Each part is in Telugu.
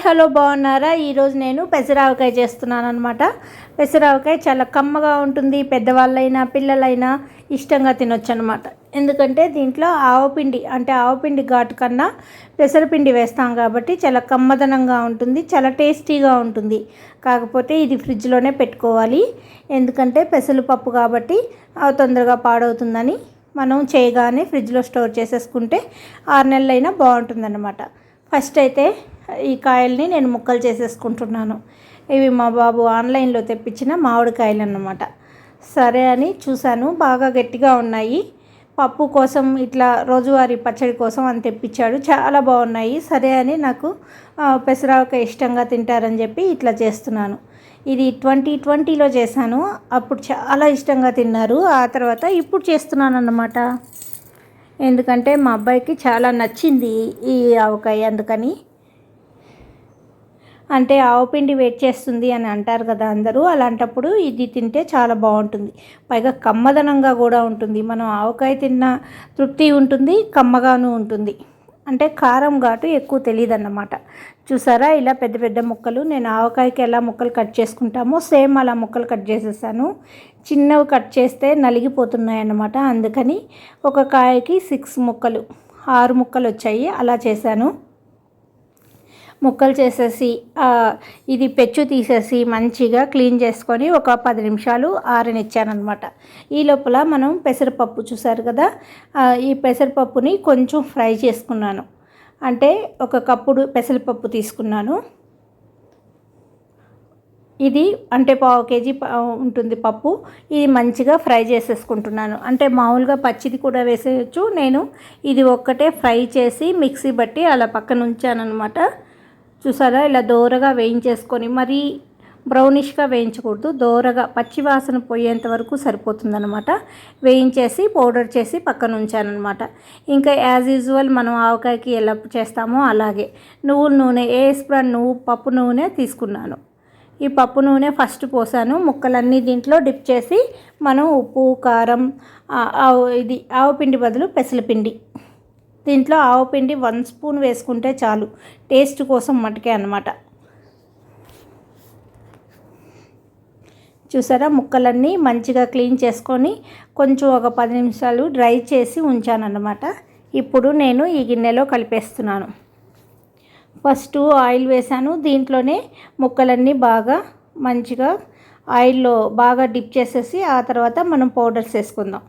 హలో బాగున్నారా? ఈరోజు నేను పెసరావకాయ చేస్తున్నాను అనమాట. పెసరావకాయ చాలా కమ్మగా ఉంటుంది. పెద్దవాళ్ళైనా పిల్లలైనా ఇష్టంగా తినొచ్చు అనమాట. ఎందుకంటే దీంట్లో ఆవపిండి ఘాటు కన్నా పెసరపిండి వేస్తాం కాబట్టి చాలా కమ్మదనంగా ఉంటుంది, చాలా టేస్టీగా ఉంటుంది. కాకపోతే ఇది ఫ్రిడ్జ్లోనే పెట్టుకోవాలి, ఎందుకంటే పెసరపప్పు కాబట్టి తొందరగా పాడవుతుందని. మనం చేయగానే ఫ్రిడ్జ్లో స్టోర్ చేసేసుకుంటే 6 నెలలైనా బాగుంటుందన్నమాట. ఫస్ట్ అయితే ఈ కాయల్ని నేను ముక్కలు చేసేసుకుంటున్నాను. ఇవి మా బాబు ఆన్లైన్లో తెప్పించిన మామిడికాయలు అన్నమాట. సరే అని చూశాను, బాగా గట్టిగా ఉన్నాయి. పప్పు కోసం ఇట్లా రోజువారీ పచ్చడి కోసం అని తెప్పించాడు, చాలా బాగున్నాయి. సరే అని నాకు పెసరవకాయ ఇష్టంగా తింటారని చెప్పి ఇట్లా చేస్తున్నాను. ఇది 2020లో చేశాను, అప్పుడు చాలా ఇష్టంగా తిన్నారు. ఆ తర్వాత ఇప్పుడు చేస్తున్నాను అన్నమాట. ఎందుకంటే మా అబ్బాయికి చాలా నచ్చింది ఈ ఆవకాయ, అందుకని. అంటే ఆవపిండి వెయిట్ చేస్తుంది అని అంటారు కదా అందరూ, అలాంటప్పుడు ఇది తింటే చాలా బాగుంటుంది. పైగా కమ్మదనంగా కూడా ఉంటుంది. మనం ఆవకాయ తిన్న తృప్తి ఉంటుంది, కమ్మగాను ఉంటుంది. అంటే కారం ఘాటు ఎక్కువ తెలియదు అన్నమాట. చూసారా, ఇలా పెద్ద పెద్ద ముక్కలు నేను ఆవకాయకి ఎలా ముక్కలు కట్ చేసుకుంటామో సేమ్ అలా ముక్కలు కట్ చేసేసాను. చిన్నవి కట్ చేస్తే నలిగిపోతున్నాయి అన్నమాట. అందుకని ఒక కాయకి 6 ముక్కలు వచ్చాయి, అలా చేశాను. ముక్కలు చేసేసి ఇది పెచ్చు తీసేసి మంచిగా క్లీన్ చేసుకొని ఒక 10 నిమిషాలు ఆరనిచ్చానమాట. ఈ లోపల మనం పెసరపప్పు చూసారు కదా, ఈ పెసరపప్పుని కొంచెం ఫ్రై చేసుకున్నాను. అంటే ఒక కప్పుడు పెసరపప్పు తీసుకున్నాను. ఇది అంటే 1/2 కేజీ ఉంటుంది పప్పు. ఇది మంచిగా ఫ్రై చేసేసుకుంటున్నాను. అంటే మామూలుగా పచ్చిది కూడా వేసేయచ్చు, నేను ఇది ఒక్కటే ఫ్రై చేసి మిక్సీ బట్టి అలా పక్కన ఉంచానన్నమాట. చూసారా, ఇలా దోరగా వేయించేసుకొని, మరీ బ్రౌనిష్గా వేయించకూడదు, దోరగా పచ్చి వాసన పోయేంత వరకు సరిపోతుందన్నమాట. వేయించేసి పౌడర్ చేసి పక్కన ఉంచానన్నమాట. ఇంకా యాజ్ యూజువల్ మనం ఆవకాయకి ఎలా చేస్తామో అలాగే నువ్వుల నూనె, పప్పు నూనె తీసుకున్నాను. ఈ పప్పు నూనె ఫస్ట్ పోసాను. ముక్కలన్నీ దీంట్లో డిప్ చేసి మనం ఉప్పు, కారం, ఇది ఆవపిండి బదులు పెసరపిండి, దీంట్లో ఆవపిండి 1 స్పూన్ వేసుకుంటే చాలు, టేస్ట్ కోసం మటుకే అన్నమాట. చూసారా, ముక్కలన్నీ మంచిగా క్లీన్ చేసుకొని కొంచెం ఒక 10 నిమిషాలు డ్రై చేసి ఉంచానన్నమాట. ఇప్పుడు నేను ఈ గిన్నెలో కలిపేస్తున్నాను. ఫస్ట్ ఆయిల్ వేసాను, దీంట్లోనే ముక్కలన్నీ బాగా మంచిగా ఆయిల్లో బాగా డిప్ చేసేసి ఆ తర్వాత మనం పౌడర్స్ వేసుకుందాం.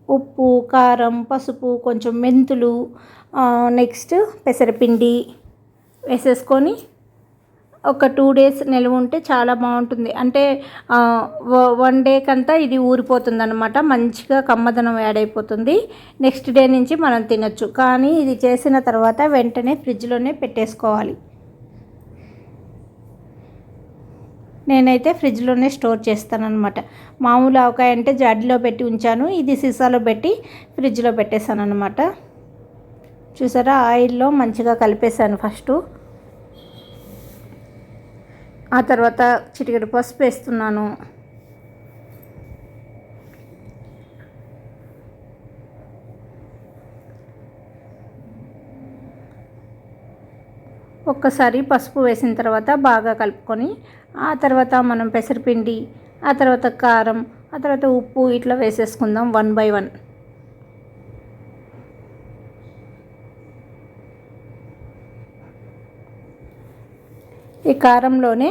ఉప్పు, కారం, పసుపు, కొంచెం మెంతులు, నెక్స్ట్ పెసరపిండి వేసేసుకొని ఒక 2 డేస్ నిల్వ ఉంటే చాలా బాగుంటుంది. అంటే 1 డే కంతా ఇది ఊరిపోతుంది అన్నమాట, మంచిగా కమ్మదనం యాడ్ అయిపోతుంది. నెక్స్ట్ డే నుంచి మనం తినొచ్చు. కానీ ఇది చేసిన తర్వాత వెంటనే ఫ్రిడ్జ్లోనే పెట్టేసుకోవాలి. నేనైతే ఫ్రిడ్జ్లోనే స్టోర్ చేస్తానన్నమాట. మామూలు ఆవకాయ అంటే జాడీలో పెట్టి ఉంచాను, ఇది సీసాలో పెట్టి ఫ్రిడ్జ్లో పెట్టేశాను అన్నమాట. చూసారా, ఆయిల్లో మంచిగా కలిపేశాను ఫస్ట్. ఆ తర్వాత చిటికెడు పసుపు వేస్తున్నాను. ఒక్కసారి పసుపు వేసిన తర్వాత బాగా కలుపుకొని ఆ తర్వాత మనం పెసరపిండి, ఆ తర్వాత కారం, ఆ తర్వాత ఉప్పు ఇట్లా వేసేసుకుందాం 1 by 1. ఈ కారంలోనే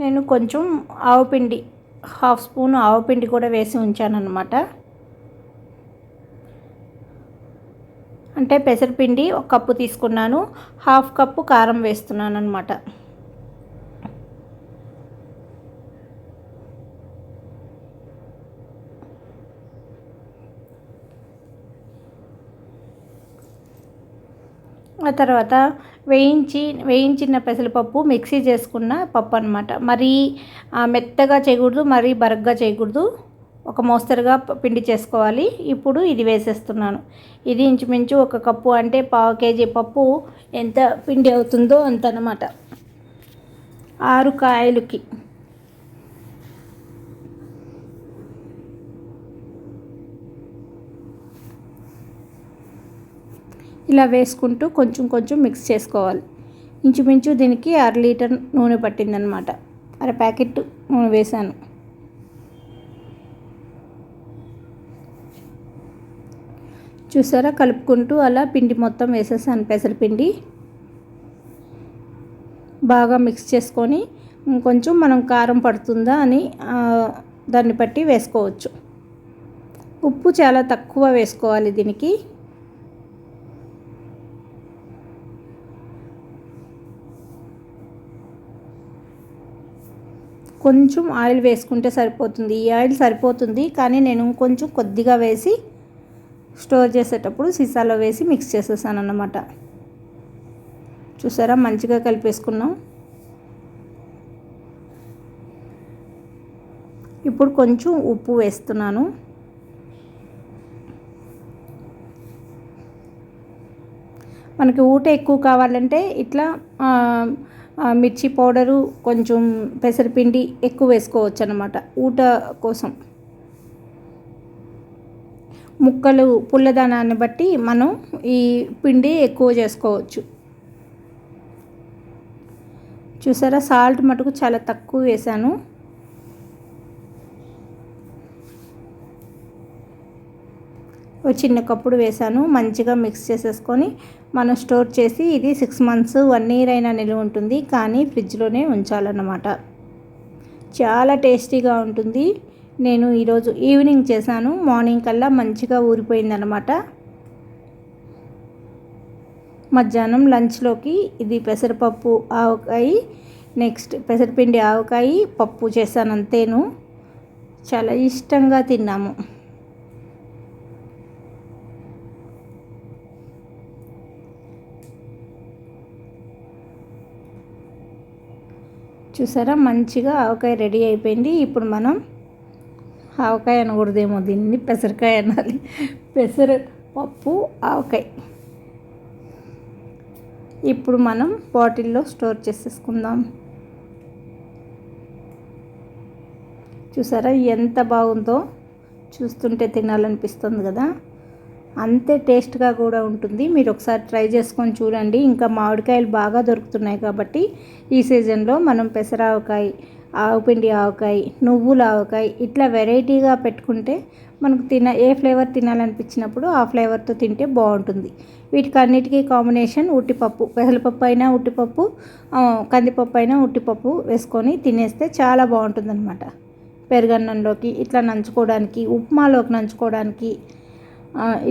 నేను కొంచెం ఆవపిండి, 1/2 స్పూన్ ఆవపిండి కూడా వేసి ఉంచానన్నమాట. అంటే పెసరపిండి 1 కప్పు తీసుకున్నాను, 1/2 కప్పు కారం వేస్తున్నాను అన్నమాట. ఆ తర్వాత వేయించిన పెసరపప్పు మిక్సీ చేసుకున్న పప్పు అన్నమాట. మరీ మెత్తగా చేయకూడదు, మరీ బరగ్గా చేయకూడదు, ఒక మోస్తరుగా పిండి చేసుకోవాలి. ఇప్పుడు ఇది వేసేస్తున్నాను. ఇది ఇంచుమించు 1 కప్పు, అంటే 1/2 కేజీ పప్పు ఎంత పిండి అవుతుందో అంత అన్నమాట, 6 కాయలకి. ఇలా వేసుకుంటూ కొంచెం కొంచెం మిక్స్ చేసుకోవాలి. ఇంచుమించు దీనికి 1/2 లీటర్ నూనె పట్టిందనమాట. అర ప్యాకెట్ నూనె వేసాను. చూసారా, కలుపుకుంటూ అలా పిండి మొత్తం వేసేసాను. పెసరపిండి బాగా మిక్స్ చేసుకొని కొంచెం మనం కారం పడుతుందా అని దాన్ని బట్టి వేసుకోవచ్చు. ఉప్పు చాలా తక్కువ వేసుకోవాలి దీనికి. కొంచెం ఆయిల్ వేసుకుంటే సరిపోతుంది. ఈ ఆయిల్ సరిపోతుంది, కానీ నేను కొంచెం కొద్దిగా వేసి స్టోర్ చేసేటప్పుడు సీసాలో వేసి మిక్స్ చేసేసాను అన్నమాట. చూసారా, మంచిగా కలిపేసుకున్నాం. ఇప్పుడు కొంచెం ఉప్పు వేస్తున్నాను. మనకి ఊట ఎక్కువ కావాలంటే ఇట్లా మిర్చి పౌడరు కొంచెం పెసరపిండి ఎక్కువ వేసుకోవచ్చు అన్నమాట ఊట కోసం. ముక్కలు పుల్లదనాన్ని బట్టి మనం ఈ పిండి ఎక్కువ చేసుకోవచ్చు. చూసారా, సాల్ట్ మటుకు చాలా తక్కువ వేసాను. ఒక చిన్న కప్పుడు వేసాను. మంచిగా మిక్స్ చేసేసుకొని మనం స్టోర్ చేసి ఇది 6 months 1 year అయినా నిల్వ ఉంటుంది, కానీ ఫ్రిడ్జ్లోనే ఉంచాలన్నమాట. చాలా టేస్టీగా ఉంటుంది. నేను ఈరోజు ఈవినింగ్ చేశాను. మార్నింగ్ కల్లా మంచిగా ఊరిపోయిందనమాట. మధ్యాహ్నం లంచ్లోకి ఇది పెసరపప్పు ఆవకాయ, నెక్స్ట్ పెసరపిండి ఆవకాయ పప్పు చేశాను అంతేను. చాలా ఇష్టంగా తిన్నాము. చూసారా, మంచిగా ఆవకాయ రెడీ అయిపోయింది. ఇప్పుడు ఆవకాయ అనకూడదేమో, దీన్ని పెసరకాయ అనాలి. పెసరపప్పు ఆవకాయ ఇప్పుడు మనం బాటిల్లో స్టోర్ చేసేసుకుందాం. చూసారా ఎంత బాగుందో, చూస్తుంటే తినాలనిపిస్తుంది కదా. అంతే టేస్ట్గా కూడా ఉంటుంది. మీరు ఒకసారి ట్రై చేసుకొని చూడండి. ఇంకా మామిడికాయలు బాగా దొరుకుతున్నాయి కాబట్టి ఈ సీజన్లో మనం పెసరావకాయ, ఆవుపిండి ఆవకాయ, నువ్వుల ఆవకాయ ఇట్లా వెరైటీగా పెట్టుకుంటే మనకు ఏ ఫ్లేవర్ తినాలనిపించినప్పుడు ఆ ఫ్లేవర్తో తింటే బాగుంటుంది. వీటికి అన్నిటికీ కాంబినేషన్ ఉట్టిపప్పు, పెసరపప్పు అయినా ఉట్టిపప్పు, కందిపప్పు అయినా ఉట్టిపప్పు వేసుకొని తినేస్తే చాలా బాగుంటుందన్నమాట. పెరుగన్నంలోకి ఇట్లా నంచుకోవడానికి, ఉప్మాలోకి నంచుకోవడానికి,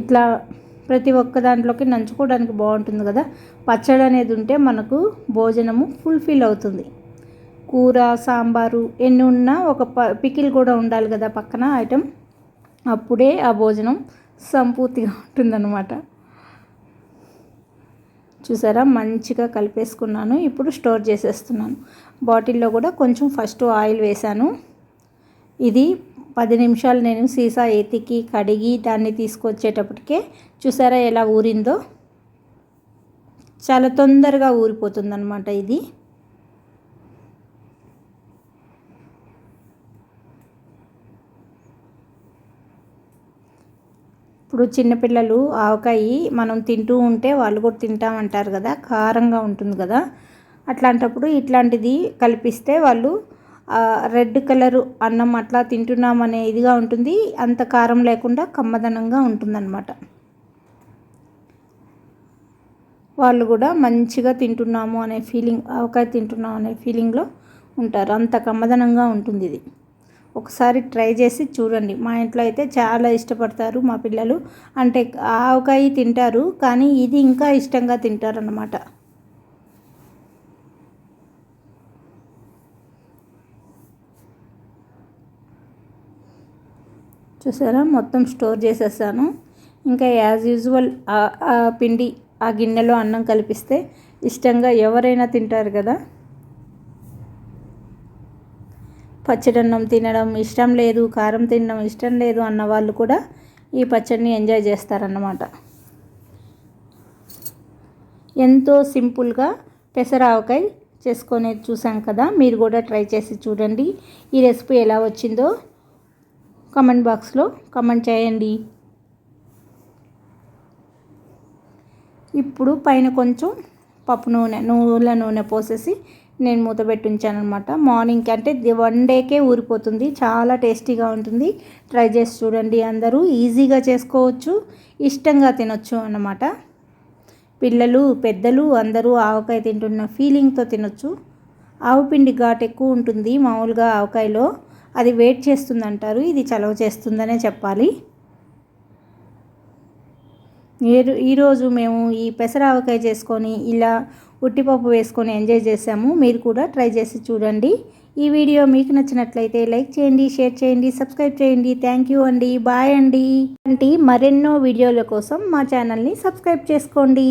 ఇట్లా ప్రతి ఒక్క దాంట్లోకి నంచుకోవడానికి బాగుంటుంది కదా. పచ్చడి అనేది ఉంటే మనకు భోజనము ఫుల్ఫిల్ అవుతుంది. కూర, సాంబారు ఎన్ని ఉన్నా ఒక పికిల్ కూడా ఉండాలి కదా పక్కన ఐటెం. అప్పుడే ఆ భోజనం సంపూర్తిగా ఉంటుందన్నమాట. చూసారా, మంచిగా కలిపేసుకున్నాను. ఇప్పుడు స్టోర్ చేసేస్తున్నాను. బాటిల్లో కూడా కొంచెం ఫస్ట్ ఆయిల్ వేసాను. ఇది 10 నిమిషాలు నేను సీసా ఎతికి కడిగి దాన్ని తీసుకొచ్చేటప్పటికే చూసారా ఎలా ఊరిందో. చాలా తొందరగా ఊరిపోతుందన్నమాట ఇది. ఇప్పుడు చిన్నపిల్లలు ఆవకాయ మనం తింటూ ఉంటే వాళ్ళు కూడా తింటామంటారు కదా, కారంగా ఉంటుంది కదా. అట్లాంటప్పుడు ఇట్లాంటిది కలిపిస్తే వాళ్ళు రెడ్ కలరు అన్నం అట్లా తింటున్నామనే ఇదిగా ఉంటుంది. అంత కారం లేకుండా కమ్మదనంగా ఉంటుందన్నమాట. వాళ్ళు కూడా మంచిగా తింటున్నాము అనే ఫీలింగ్, ఆవకాయ తింటున్నాము అనే ఫీలింగ్లో ఉంటారు. అంత కమ్మదనంగా ఉంటుంది ఇది. ఒకసారి ట్రై చేసి చూడండి. మా ఇంట్లో అయితే చాలా ఇష్టపడతారు మా పిల్లలు. అంటే ఆవకాయ తింటారు, కానీ ఇది ఇంకా ఇష్టంగా తింటారన్నమాట. చూసారా, మొత్తం స్టోర్ చేసేసాను. ఇంకా యాజ్ యూజువల్ ఆ పిండి ఆ గిన్నెలో అన్నం కలిపిస్తే ఇష్టంగా ఎవరైనా తింటారు కదా. పచ్చడన్నం తినడం ఇష్టం లేదు, కారం తినడం ఇష్టం లేదు అన్న వాళ్ళు కూడా ఈ పచ్చడిని ఎంజాయ్ చేస్తారన్నమాట. ఎంతో సింపుల్గా పెసరావకాయ చేసుకునేది చూసాం కదా. మీరు కూడా ట్రై చేసి చూడండి. ఈ రెసిపీ ఎలా వచ్చిందో కామెంట్ బాక్స్లో కామెంట్ చేయండి. ఇప్పుడు పైన కొంచెం పప్పు నువ్వుల నూనె పోసేసి నేను మూత పెట్టి ఉంచాను అనమాట. మార్నింగ్కి అంటే 1 డేకే ఊరిపోతుంది. చాలా టేస్టీగా ఉంటుంది. ట్రై చేసి చూడండి. అందరూ ఈజీగా చేసుకోవచ్చు, ఇష్టంగా తినొచ్చు అన్నమాట. పిల్లలు పెద్దలు అందరూ ఆవకాయ తింటున్న ఫీలింగ్తో తినొచ్చు. ఆవు పిండి ఘాటు ఎక్కువ ఉంటుంది మామూలుగా ఆవకాయలో, అది వెయిట్ చేస్తుంది అంటారు. ఇది చలవ చేస్తుందనే చెప్పాలి. ఈరోజు మేము ఈ పెసర ఆవకాయ చేసుకొని ఇలా ఉట్టిపప్పు వేసుకొని ఎంజాయ్ చేసాము. మీరు కూడా ట్రై చేసి చూడండి. ఈ వీడియో మీకు నచ్చినట్లయితే లైక్ చేయండి, షేర్ చేయండి, సబ్స్క్రైబ్ చేయండి. థ్యాంక్ యూ అండి. బాయ్ అండి. మరెన్నో వీడియోల కోసం మా ఛానల్ని సబ్స్క్రైబ్ చేసుకోండి.